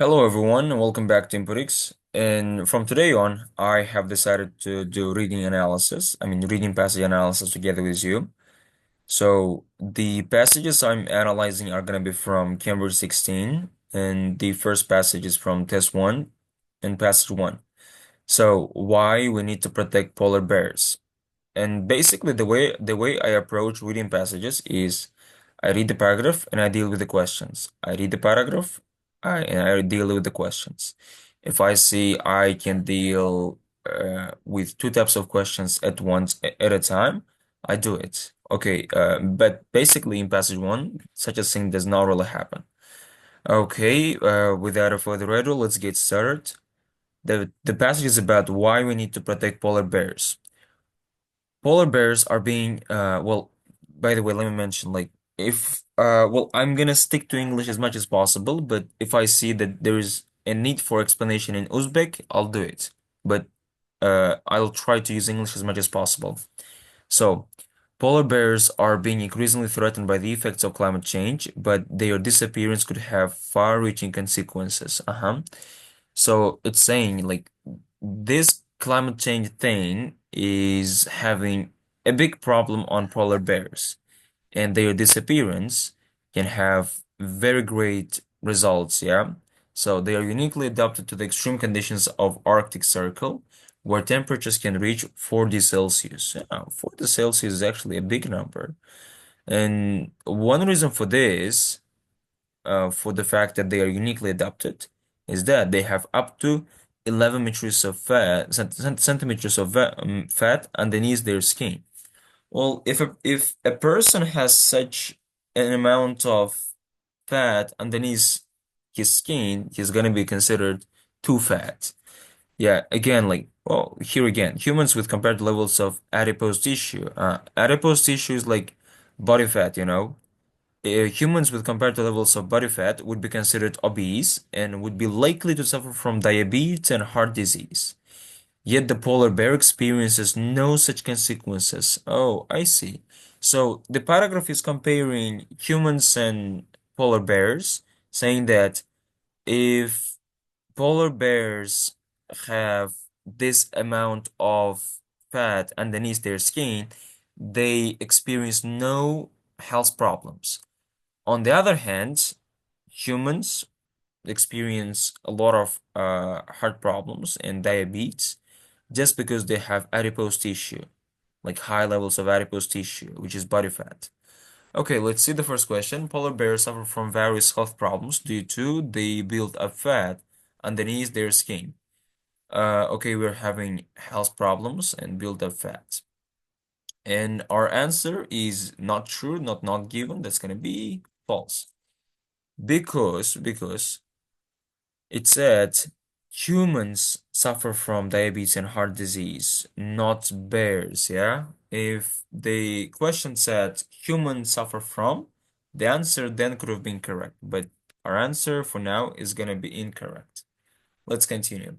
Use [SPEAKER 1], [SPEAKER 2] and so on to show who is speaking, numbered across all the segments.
[SPEAKER 1] Hello everyone, and welcome back to Inputix. And from today on, I have decided to do reading analysis. Reading passage analysis together with you. So the passages I'm analyzing are going to be from Cambridge 16, and the first passage is from Test 1 and Passage 1. So why we need to protect polar bears. And basically the way I approach reading passages is I read the paragraph and I deal with the questions. I read the paragraph and I deal with the questions. If I see I can deal with two types of questions at once at a time, I do it. Okay, but basically in passage one, such a thing does not really happen. Okay, without a further ado, let's get started. The passage is about why we need to protect polar bears. Polar bears are being by the way, let me mention like if I'm gonna stick to English as much as possible, but if I see that there is a need for explanation in Uzbek, I'll do it. But I'll try to use English as much as possible. So, polar bears are being increasingly threatened by the effects of climate change, but their disappearance could have far-reaching consequences. So it's saying like this climate change thing is having a big problem on polar bears, and their disappearance can have very great results, yeah? So they are uniquely adapted to the extreme conditions of Arctic Circle, where temperatures can reach 40 Celsius. Yeah, 40 Celsius is actually a big number. And one reason for this for the fact that they are uniquely adapted is that they have up to 11 meters of fat, centimeters of fat underneath their skin. Well, if a person has such an amount of fat underneath his skin, he's gonna be considered too fat. Yeah, again, like, well, here again, humans with compared levels of adipose tissue. Adipose tissue is like body fat, you know. Humans with compared to levels of body fat would be considered obese and would be likely to suffer from diabetes and heart disease. Yet the polar bear experiences no such consequences. Oh, I see. So the paragraph is comparing humans and polar bears, saying that if polar bears have this amount of fat underneath their skin, they experience no health problems. On the other hand, humans experience a lot of heart problems and diabetes just because they have adipose tissue, like high levels of adipose tissue, which is body fat. Okay, let's see the first question. Polar bears suffer from various health problems due to they build up fat underneath their skin. Okay, we're having health problems and build up fat. And our answer is not true, not given. That's gonna be false. Because it said humans suffer from diabetes and heart disease, not bears, yeah? If the question said humans suffer from, the answer then could have been correct, but our answer for now is gonna be incorrect. Let's continue.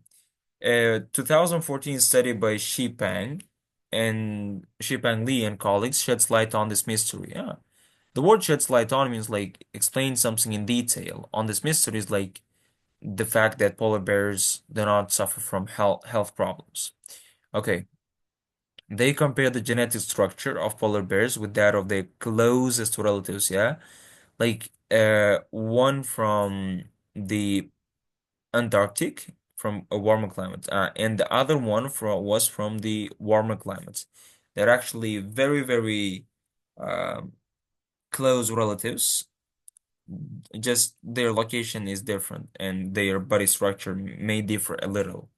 [SPEAKER 1] A 2014 study by Shipang Li and colleagues sheds light on this mystery. Yeah. The word sheds light on means like explain something in detail. On this mystery is like the fact that polar bears do not suffer from health problems. Okay, they compare the genetic structure of polar bears with that of their closest relatives, yeah? Like one from the Antarctic, from a warmer climate, and the other one was from the warmer climates. They're actually very um, close relatives, just their location is different and their body structure may differ a little.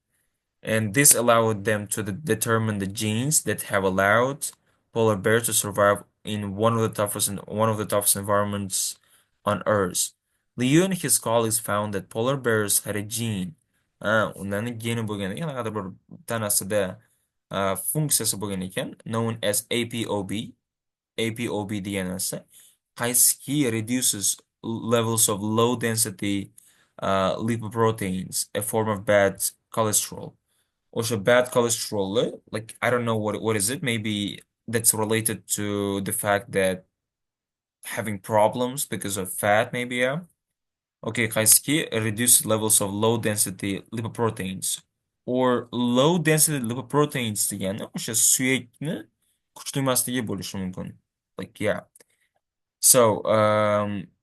[SPEAKER 1] And this allowed them to determine the genes that have allowed polar bears to survive in one of the toughest environments on Earth. Liu and his colleagues found that polar bears had a gene. Onların geni bu gene ne kadar bir tanesi de funksiyası bu gene iken known as APOB, APOB DNS. High-ski reduces levels of low-density lipoproteins, a form of bad cholesterol. Also, bad cholesterol, like I don't know what is it. Maybe that's related to the fact that having problems because of fat, maybe, yeah. Okay, Kayski, reduced levels of low density lipoproteins or low density lipoproteins diyeni işte sürekli küçülmesi diye bölüşü mümkün. Like yeah. So,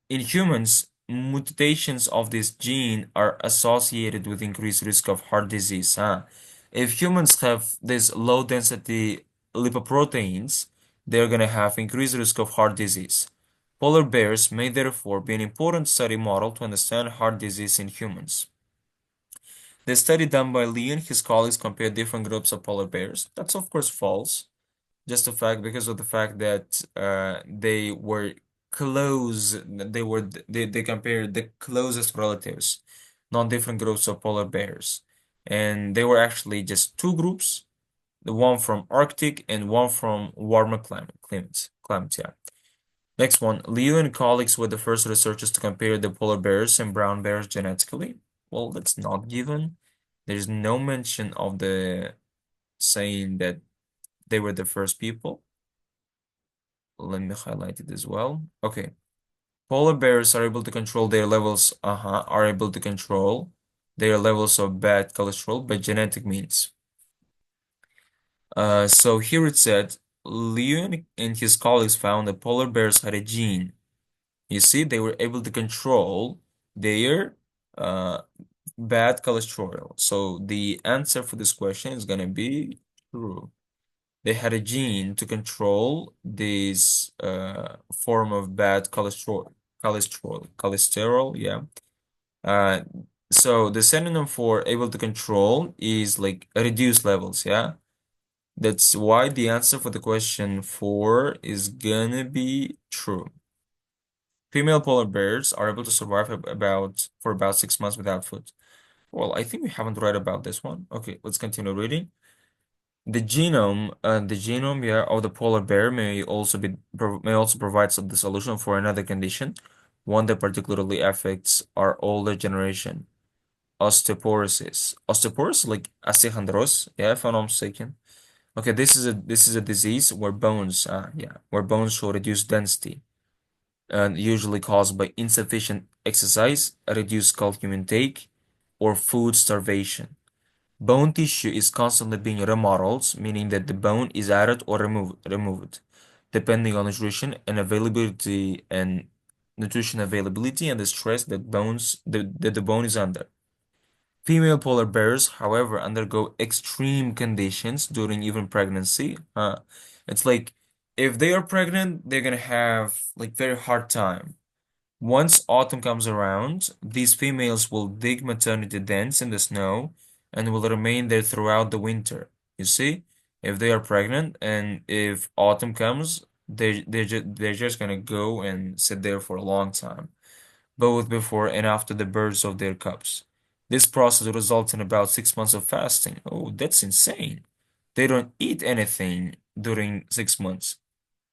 [SPEAKER 1] in humans, mutations of this gene are associated with increased risk of heart disease. Huh? If humans have these low density lipoproteins, they're going to have increased risk of heart disease. Polar bears may therefore be an important study model to understand heart disease in humans. The study done by Lee and his colleagues compared different groups of polar bears. That's of course false, just the fact because of the fact that they were close, they compared the closest relatives, not different groups of polar bears, and they were actually just two groups, the one from Arctic and one from warmer climates, yeah. Next one, Liu and colleagues were the first researchers to compare the polar bears and brown bears genetically. Well, that's not given. There's no mention of the saying that they were the first people. Let me highlight it as well. Okay. Polar bears are able to control their levels, are able to control their levels of bad cholesterol by genetic means. So here it said, Liu and his colleagues found that polar bears had a gene. You see, they were able to control their uh, bad cholesterol. So the answer for this question is gonna be true. They had a gene to control this form of bad cholesterol, yeah. Uh, so the synonym for able to control is like reduced levels, yeah. That's why the answer for the question 4 is gonna be true. Female polar bears are able to survive for about 6 months without food. Well, I think we haven't read about this one. Okay, let's continue reading. The genome, yeah, of the polar bear may also provide the solution for another condition, one that particularly affects our older generation, osteoporosis. Osteoporosis, like osteochondrosis, yeah, if I'm not mistaken. Okay, this is a disease where bones show reduced density, and usually caused by insufficient exercise, reduced calcium intake, or food starvation. Bone tissue is constantly being remodeled, meaning that the bone is added or removed, depending on nutrition availability and the stress that the bone is under. Female polar bears, however, undergo extreme conditions during even pregnancy. It's like if they are pregnant, they're gonna have like very hard time. Once autumn comes around, these females will dig maternity dens in the snow and will remain there throughout the winter. You see, if they are pregnant and if autumn comes, they're just gonna go and sit there for a long time, both before and after the births of their cubs. This process results in about 6 months of fasting. Oh, that's insane. They don't eat anything during 6 months,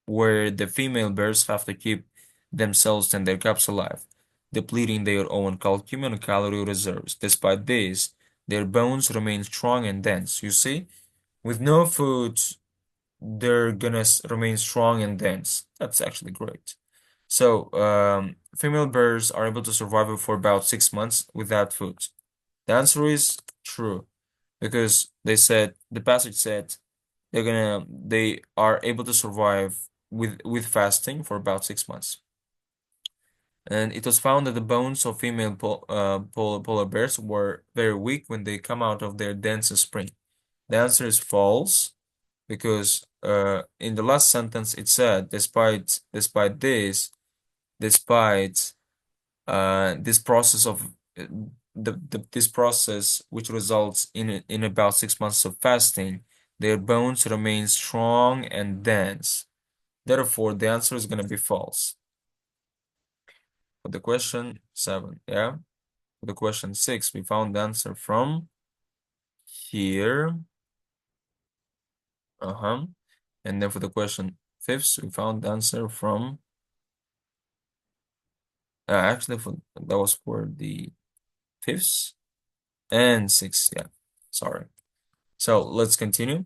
[SPEAKER 1] where the female bears have to keep themselves and their cubs alive, depleting their own calcium and calorie reserves. Despite this, their bones remain strong and dense. You see, with no food, they're gonna remain strong and dense. That's actually great. So, female bears are able to survive for about 6 months without food. The answer is true, because the passage said they are able to survive with fasting for about 6 months. And it was found that the bones of female polar bears were very weak when they come out of their dens in spring. The answer is false, because in the last sentence it said, despite this process of this process, which results in about 6 months of fasting, their bones remain strong and dense. Therefore, the answer is going to be false. For the question 7, yeah. For the question 6, we found the answer from here. And then for the question 5, we found the answer from actually that was for the 5th and 6th, yeah. Sorry. So let's continue.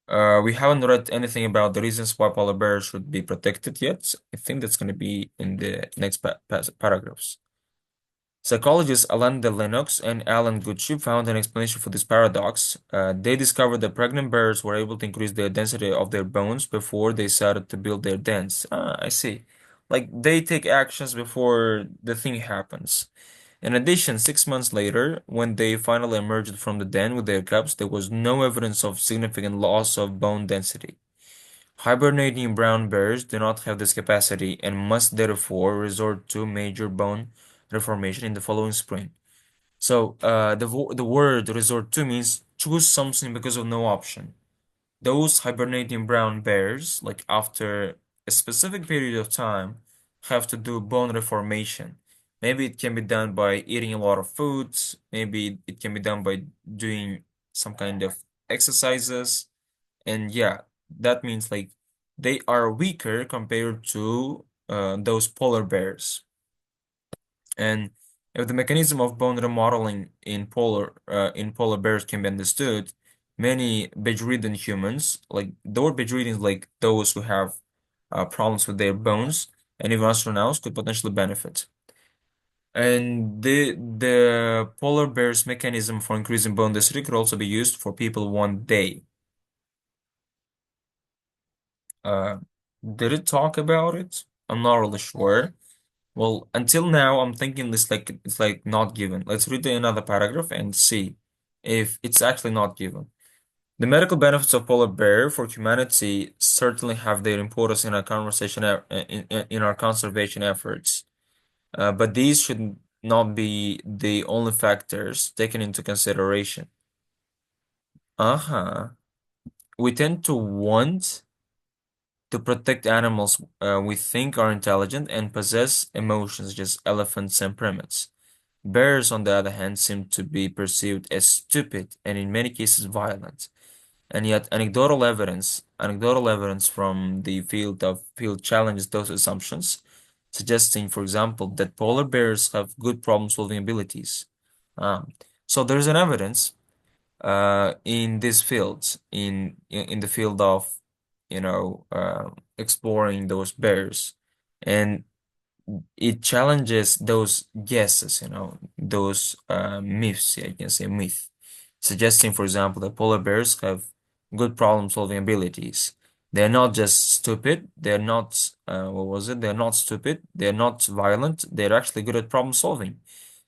[SPEAKER 1] We haven't read anything about the reasons why polar bears should be protected yet. I think that's going to be in the next paragraphs. Psychologists Alan de Lennox and Alan Gucci found an explanation for this paradox. They discovered that pregnant bears were able to increase the density of their bones before they started to build their dens. Ah, I see. Like they take actions before the thing happens. In addition, 6 months later, when they finally emerged from the den with their cubs, there was no evidence of significant loss of bone density. Hibernating brown bears do not have this capacity and must therefore resort to major bone reformation in the following spring. So, the word resort to means choose something because of no option. Those hibernating brown bears, like after a specific period of time, have to do bone reformation. Maybe it can be done by eating a lot of foods. Maybe it can be done by doing some kind of exercises. And yeah, that means like they are weaker compared to those polar bears. And if the mechanism of bone remodeling in polar bears can be understood, many bedridden humans, like the word bedridden is like those who have problems with their bones, and even astronauts could potentially benefit. And the polar bear's mechanism for increasing bone density could also be used for people one day. Uh, did it talk about it? I'm not really sure. Well, until now, I'm thinking it's like not given. Let's read another paragraph and see if it's actually not given. The medical benefits of polar bear for humanity certainly have their importance in our in our conservation efforts, but these should not be the only factors taken into consideration. Uh-huh. We tend to want to protect animals we think are intelligent and possess emotions, just elephants and primates. Bears, on the other hand, seem to be perceived as stupid and in many cases violent. And yet anecdotal evidence from the field challenges those assumptions, suggesting, for example, that polar bears have good problem-solving abilities. Um, so there's an evidence in this field, in the field of, exploring those bears, and it challenges those guesses, those myths, yeah, you can say myth, suggesting, for example, that polar bears have good problem-solving abilities. They're not just stupid, they're not, what was it? They're not stupid, they're not violent, they're actually good at problem solving.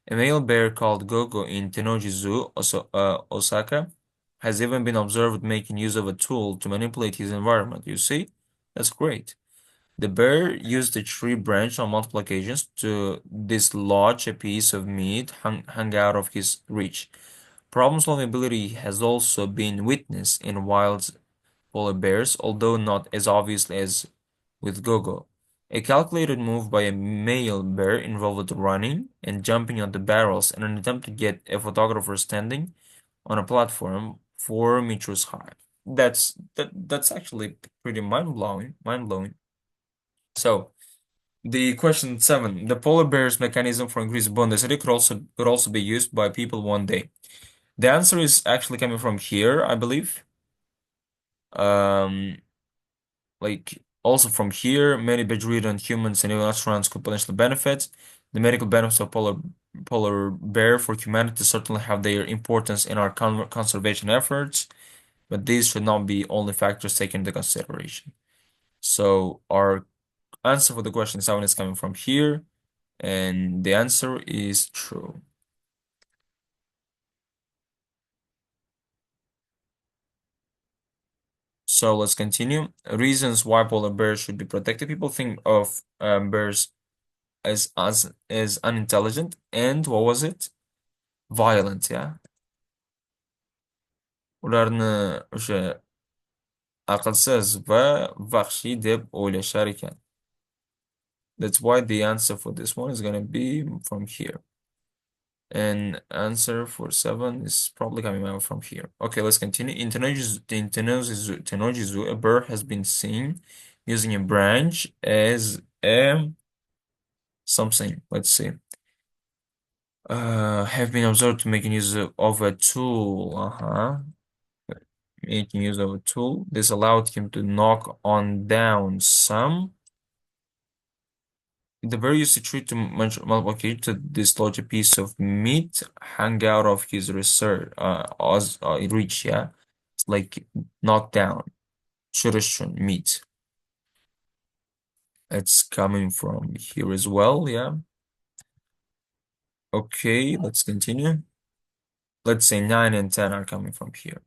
[SPEAKER 1] A male bear called Gogo in Tennoji Zoo, Osaka, has even been observed making use of a tool to manipulate his environment. You see? That's great. The bear used a tree branch on multiple occasions to dislodge a piece of meat hung out of his reach. Problem-solving ability has also been witnessed in wild polar bears, although not as obviously as with Gogo. A calculated move by a male bear involved running and jumping on the barrels in an attempt to get a photographer standing on a platform 4 meters high. That's actually pretty mind-blowing, mind-blowing. So, the question 7, the polar bear's mechanism for increased bone density could also be used by people one day. The answer is actually coming from here, I believe. Um, like also from here, many bedridden humans and even astronauts could potentially benefit. The medical benefits of polar bear for humanity certainly have their importance in our conservation efforts, but these should not be only factors taken into consideration. So our answer for the question 7 is coming from here, and the answer is true. So let's continue. Reasons why polar bears should be protected. People think of bears as unintelligent and what was it? Violent, yeah. Ularni o'sha aqlsiz va vahshiy deb o'ylashar ekan. That's why the answer for this one is gonna be from here. And answer for 7 is probably coming out from here. Okay, let's continue. In Tennoji Zoo, a bird has been seen using a branch as a something. Let's see. Have been observed to making use of a tool. Making use of a tool. This allowed him to knock on down some The bear used to treat to multiple to dislodge a piece of meat hang out of his research, reach, yeah? It's like knock down, tradition, meat. It's coming from here as well, yeah? Okay, let's continue. Let's say 9 and 10 are coming from here.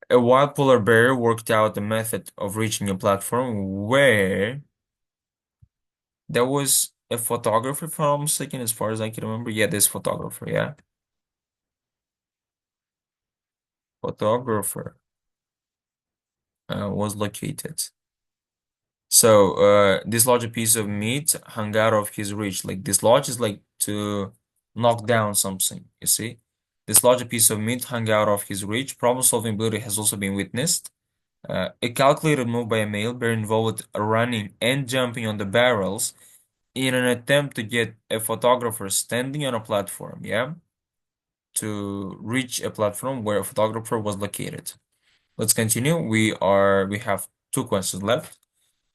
[SPEAKER 1] A wild polar bear worked out a method of reaching a platform where there was a photographer, if I'm mistaken, as far as I can remember. Yeah, this photographer, yeah. Photographer was located. So, dislodge a piece of meat hung out of his reach. Like dislodge is like to knock down something, you see? Dislodge a piece of meat hung out of his reach. Problem-solving ability has also been witnessed. A calculated move by a male bear involved running and jumping on the barrels in an attempt to get a photographer standing on a platform, yeah? To reach a platform where a photographer was located. Let's continue. We have two questions left.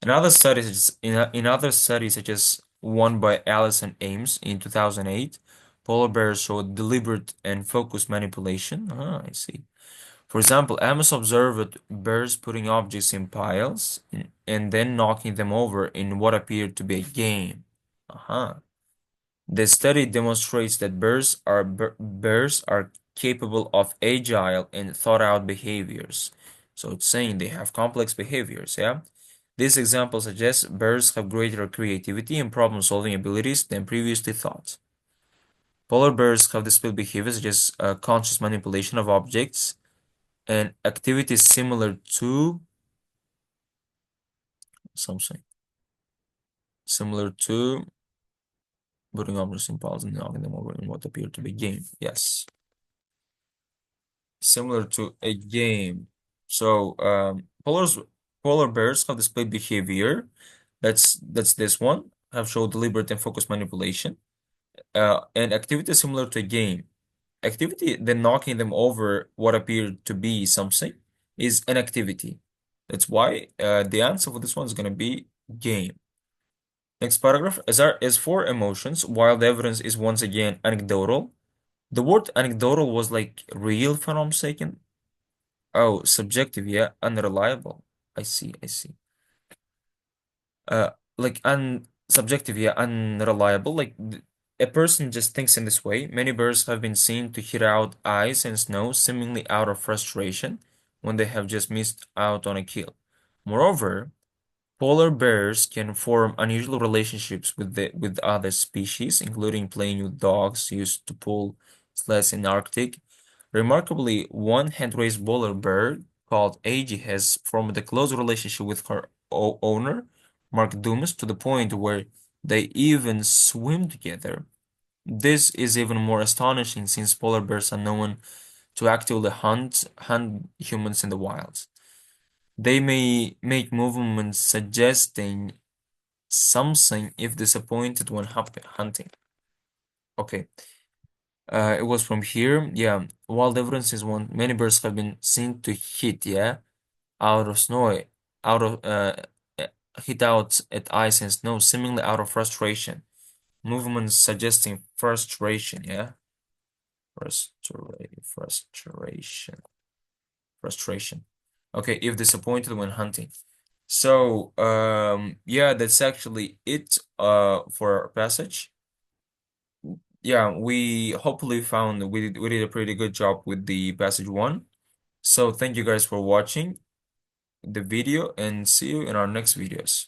[SPEAKER 1] In other studies, such as one by Allison Ames in 2008, polar bears showed deliberate and focused manipulation. Ah, I see. For example, Amos observed bears putting objects in piles and then knocking them over in what appeared to be a game. Uh-huh. The study demonstrates that bears are capable of agile and thought-out behaviors. So it's saying they have complex behaviors, yeah? This example suggests bears have greater creativity and problem-solving abilities than previously thought. Polar bears have displayed behaviors such as conscious manipulation of objects and activities similar to something similar to putting objects in piles and knocking them over in what appeared to be game. Yes, similar to a game. So polar bears have displayed behavior. That's this one. Have showed deliberate and focused manipulation. And activity similar to a game. Activity then knocking them over what appeared to be something is an activity. That's why the answer for this one is gonna be game. Next paragraph is for emotions, while the evidence is once again anecdotal. The word anecdotal was like real, if I'm not mistaken. Oh, subjective, yeah, unreliable. I see, I see. Uh, like subjective, yeah, unreliable. A person just thinks in this way. Many birds have been seen to hit out ice and snow, seemingly out of frustration, when they have just missed out on a kill. Moreover, polar bears can form unusual relationships with other species, including playing with dogs used to pull sleds in Arctic. Remarkably, one hand-raised polar bear called Ag has formed a close relationship with her owner, Mark Dumas, to the point where they even swim together. This is even more astonishing since polar bears are known to actively hunt humans in the wild. They may make movements suggesting something if disappointed when hunting. Okay. It was from here. Yeah. Wild evidence is one. Many birds have been seen to hit, yeah, out of snow, out of uh, hit out at ice and snow, seemingly out of frustration. Movements suggesting frustration, yeah. Frustration. Frustration. Okay, if disappointed when hunting. So, yeah, that's actually it for our passage. Yeah, we hopefully found we did a pretty good job with the passage one. So thank you guys for watching the video and see you in our next videos.